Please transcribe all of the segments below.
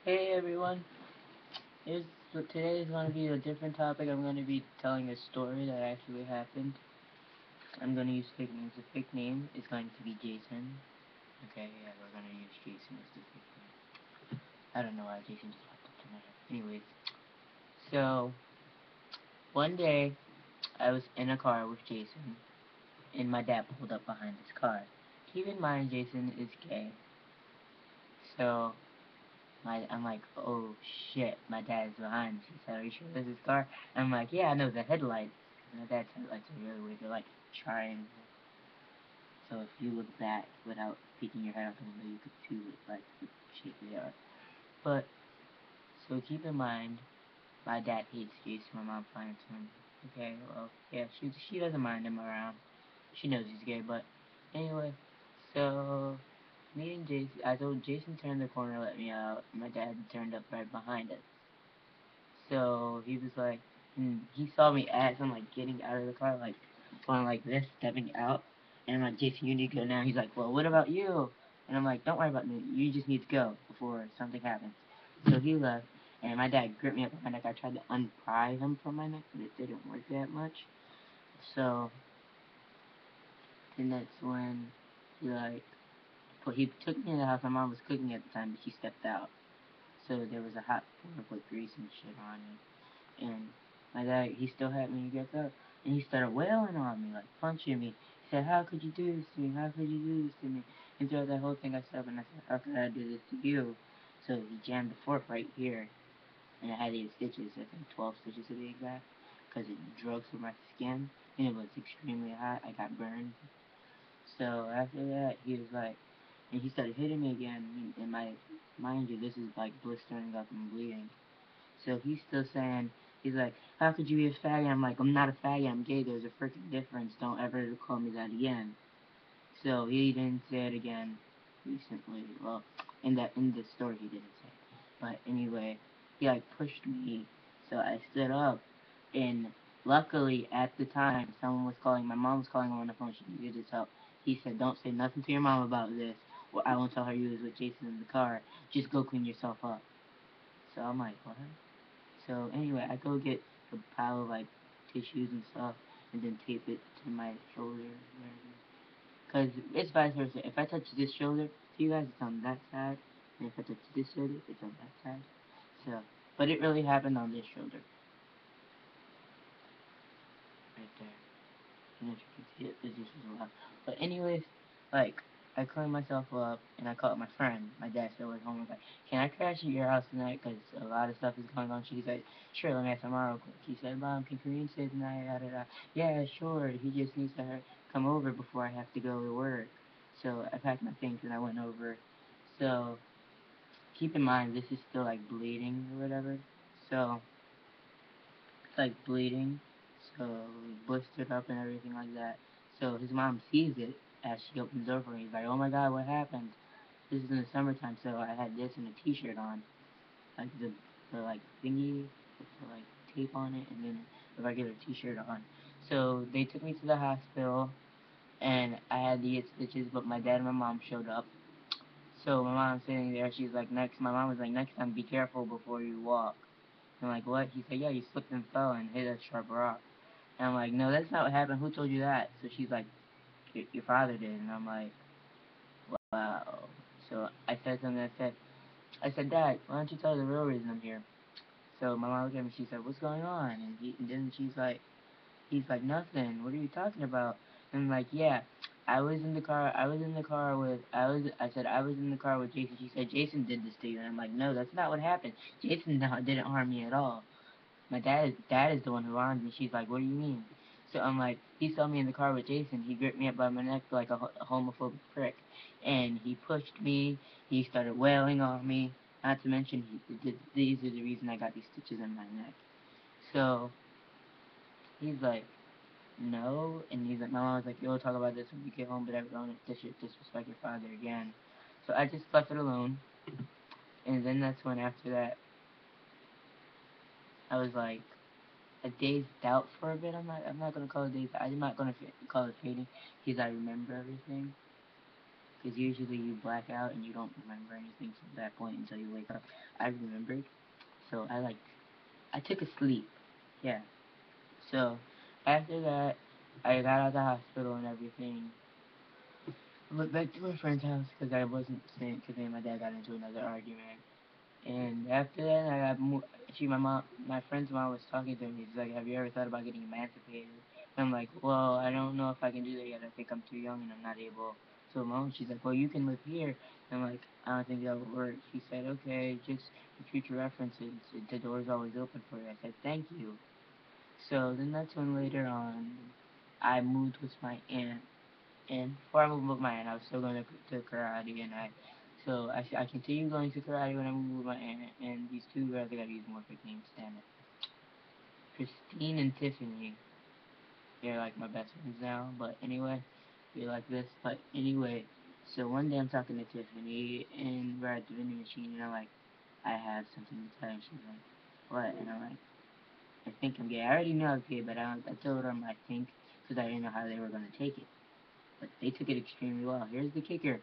Hey everyone, today is going to be a different topic. I'm going to be telling a story that actually happened. I'm going to use fake names. The fake name is going to be Jason. Okay, yeah, we're going to use Jason as the fake name. I don't know why Jason just popped up to my head. Anyways, so one day I was in a car with Jason, and my dad pulled up behind his car. Keep in mind, Jason is gay, so I'm like, oh shit, my dad's behind. She said, are you sure this is his car? I'm like, yeah, I know the headlights. My dad's headlights are really weird. They're like triangle. So if you look back without peeking your head out the window, you could see what like the shape they are. But so keep in mind, my dad hates Jason. My mom finds him. Okay, well, yeah, she doesn't mind him around. She knows he's gay, but anyway, so me and Jason, I told Jason turned the corner, let me out. My dad turned up right behind us. So he was like, he saw me as I'm like getting out of the car, like going like this, stepping out, and I'm like, Jason, you need to go now. He's like, well, what about you? And I'm like, don't worry about me. You just need to go before something happens. So he left, and my dad gripped me up by my neck. I tried to unpry him from my neck, but it didn't work that much. So then that's when he like, he took me to the house. My mom was cooking at the time, but she stepped out. So there was a hot pot with grease and shit on it. And my dad, he still had me. He gets up and he started wailing on me, like punching me. He said, "How could you do this to me? How could you do this to me?" And throughout that whole thing, I stopped and I said, "How could I do this to you?" So he jammed the fork right here, and I had 8 stitches. I think 12 stitches to be exact, because it drug through my skin and it was extremely hot. I got burned. So after that, he was like, and he started hitting me again. And mind you, this is like blistering up and bleeding. So he's still saying, he's like, how could you be a faggot? I'm like, I'm not a faggot, I'm gay, there's a freaking difference. Don't ever call me that again. So he didn't say it again recently. Well, in the story he didn't say it. But anyway, he like pushed me, so I stood up, and luckily at the time someone was calling. My mom was calling on the phone. She needed his help. He said, "Don't say nothing to your mom about this, or I won't tell her you was with Jason in the car. Just go clean yourself up." So I'm like, what? So anyway, I go get a pile of like tissues and stuff, and then tape it to my shoulder, cause it's vice versa. If I touch this shoulder, to you guys, it's on that side, and if I touch this shoulder, it's on that side. So, but it really happened on this shoulder, right there. I don't know if you can see it, this is loud. But anyways, like, I cleaned myself up, and I called my friend. My dad still was home. I was like, can I crash at your house tonight? Because a lot of stuff is going on. She said, sure, let me ask tomorrow real quick. He said, Mom, can Kareem stay tonight? Da, da, da. Yeah, sure. He just needs to come over before I have to go to work. So I packed my things, and I went over. So keep in mind, this is still, like, bleeding or whatever. So it's like bleeding, so blistered up and everything like that. So his mom sees it as she opens the door for me. He's like, "Oh my God, what happened?" This is in the summertime, so I had this and a T-shirt on, like the like thingy with the like tape on it, and then the regular T-shirt on. So they took me to the hospital, and I had the 8 stitches, but my dad and my mom showed up. So my mom's sitting there. She's like, next. My mom was like, next time, be careful before you walk. I'm like, what? He said, yeah, you slipped and fell and hit a sharp rock. And I'm like, no, that's not what happened. Who told you that? So she's like, your father did. And I'm like, wow. So I said something. I said, Dad, why don't you tell her the real reason I'm here? So my mom looked at me. She said, what's going on? And then he's like, nothing. What are you talking about? And I'm like, yeah, I was in the car. I was in the car with. I said I was in the car with Jason. She said Jason did this to you. And I'm like, no, that's not what happened. Jason didn't harm me at all. My dad is the one who harmed me. She's like, what do you mean? So I'm like, he saw me in the car with Jason. He gripped me up by my neck like a homophobic prick, and he pushed me. He started wailing on me. Not to mention, these are the reason I got these stitches in my neck. So he's like, no, and he's like, my mom was like, you'll talk about this when you get home, but ever don't disrespect your father again. So I just left it alone, and then that's when after that, I was like, a day's doubt for a bit. I'm not gonna call it days. I'm not gonna call it fading because I remember everything. because usually you black out and you don't remember anything from that point until you wake up. I remembered, so I took a sleep. Yeah. So after that, I got out of the hospital and everything. I went back to my friend's house because I wasn't staying because me and my dad got into another argument. And after that, my friend's mom was talking to me. She's like, "Have you ever thought about getting emancipated?" And I'm like, "Well, I don't know if I can do that yet. I think I'm too young and I'm not able to alone." She's like, "Well, you can live here." And I'm like, "I don't think that would work." She said, "Okay, just for future references, the door's always open for you." I said, "Thank you." So then that's when later on, I moved with my aunt. And before I moved with my aunt, I was still going to karate, and I continued going to karate when I moved with my aunt, and these two girls, I gotta use more fake names, damn it. Christine and Tiffany, they're like my best friends now, but anyway, they're like this, but anyway, so one day I'm talking to Tiffany, and we're at the vending machine, and I'm like, I have something to tell you, she's like, what? And I'm like, I think I'm gay. I already know I'm gay, but I told them I think, because I didn't know how they were going to take it. But they took it extremely well. Here's the kicker.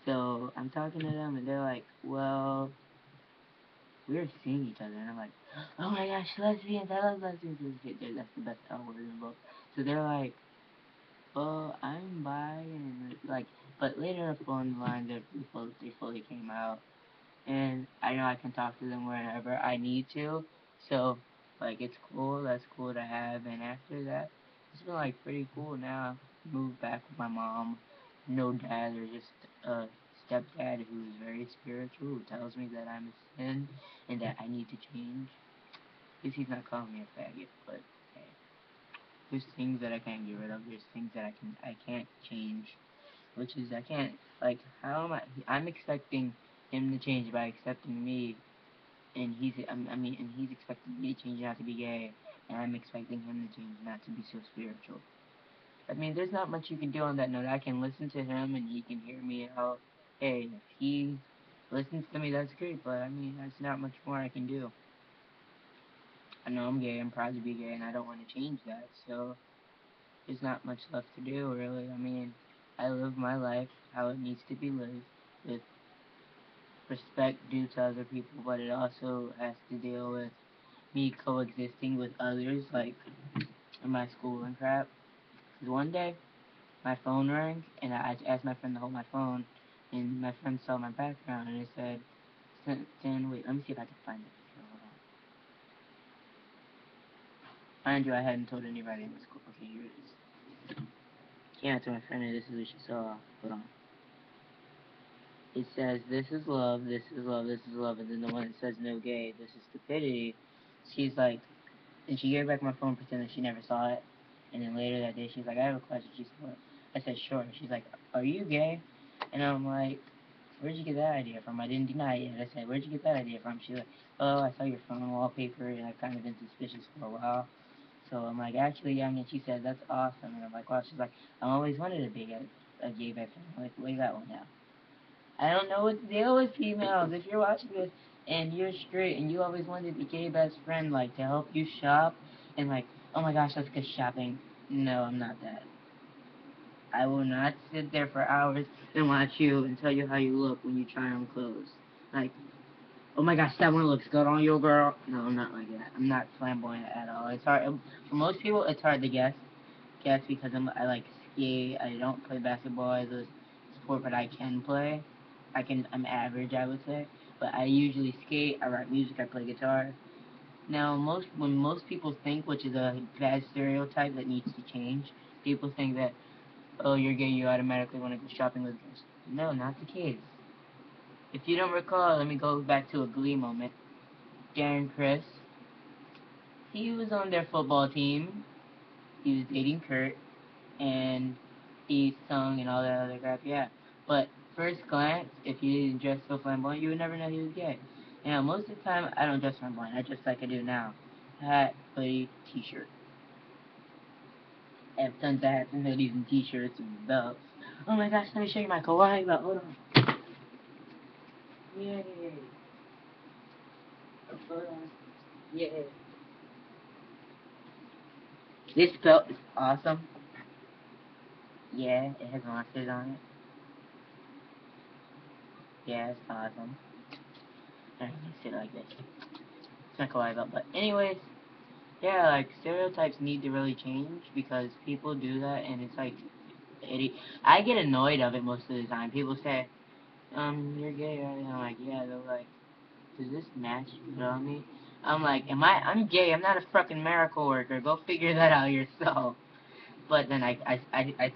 So I'm talking to them, and they're like, well, we're seeing each other. And I'm like, oh my gosh, lesbians, I love lesbians. That's the best L word in the book. So they're like, well, I'm bi, and like, but later up on the line, they fully came out. And I know I can talk to them whenever I need to. So, like, it's cool. That's cool to have. And after that, it's been like pretty cool now. Moved back with my mom. No dad, or just a stepdad who's very spiritual, who tells me that I'm a sin and that I need to change. At least he's not calling me a faggot, but hey, there's things that I can't get rid of. There's things that I can't change, which is I can't, like, how am I'm expecting him to change by accepting me, and and he's expecting me to change not to be gay, and I'm expecting him to change not to be so spiritual. I mean, there's not much you can do on that note. I can listen to him and he can hear me out. Hey, if he listens to me, that's great, but I mean, there's not much more I can do. I know I'm gay, I'm proud to be gay, and I don't want to change that, so there's not much left to do, really. I mean, I live my life how it needs to be lived, with respect due to other people, but it also has to deal with me coexisting with others, like in my school and crap. 'Cause one day, my phone rang, and I asked my friend to hold my phone, and my friend saw my background, and it said, wait, let me see if I can find it. Hold on. Mind you, I hadn't told anybody in the school. Okay, here it is. Came out to my friend, and this is what she saw. Hold on. It says, this is love, this is love, this is love, and then the one that says no gay, this is stupidity. She's like, and she gave back my phone pretending she never saw it. And then later that day, she's like, I have a question. She said, what? I said, sure. She's like, are you gay? And I'm like, where'd you get that idea from? I didn't deny it. I said, where'd you get that idea from? She's like, oh, I saw your phone wallpaper, and I've kind of been suspicious for a while. So I'm like, actually, young, and she said, that's awesome. And I'm like, wow. She's like, I always wanted to be a gay best friend. I'm like, well, you got one now. I don't know what to deal with females. If you're watching this and you're straight and you always wanted a gay best friend, like, to help you shop and, like, oh my gosh, let's go shopping. No, I'm not that. I will not sit there for hours and watch you and tell you how you look when you try on clothes. Like, oh my gosh, that one looks good on you, girl. No, I'm not like that. I'm not flamboyant at all. It's hard. For most people, it's hard to guess because I like skate. I don't play basketball as a sport, but I can play. I'm average, I would say. But I usually skate. I write music. I play guitar. Now, when most people think, which is a bad stereotype that needs to change, people think that, oh, you're gay, you automatically want to go shopping with girls. No, not the case. If you don't recall, let me go back to a Glee moment. Darren Chris, he was on their football team. He was dating Kurt, and he sung and all that other crap, yeah. But first glance, if he didn't dress so flamboyant, you would never know he was gay. Now, most of the time, I don't dress flamboyant. I dress like I do now. Hat, hoodie, t-shirt. I have tons of hats and hoodies and t-shirts and belts. Oh my gosh, let me show you my Kawaii belt. Hold on. Yay. Hold on. Yay. This belt is awesome. Yeah, it has monsters on it. Yeah, it's awesome. I'm gonna say it like this. It's not kawaii about, but anyways, yeah, like stereotypes need to really change because people do that, and it's like, I get annoyed of it most of the time. People say, you're gay, right? And I'm like, yeah. They're like, does this match on me? I'm like, I'm gay. I'm not a fucking miracle worker. Go figure that out yourself. But then I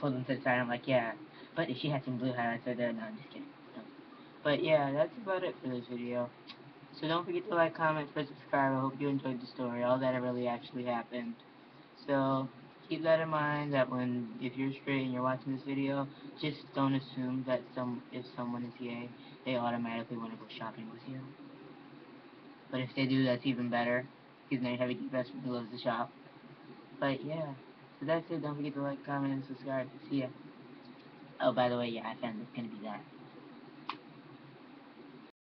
told them to the side. I'm like, yeah. But if she had some blue highlights right there, no, I'm just kidding. No. But yeah, that's about it for this video. So don't forget to like, comment, press subscribe. I hope you enjoyed the story. All that really actually happened. So keep that in mind that if you're straight and you're watching this video, just don't assume that if someone is gay, they automatically want to go shopping with you. But if they do, that's even better. Because now you have a best friend who loves to shop. But yeah. So that's it. Don't forget to like, comment, and subscribe. See ya. Oh, by the way, yeah, I found it's gonna be that.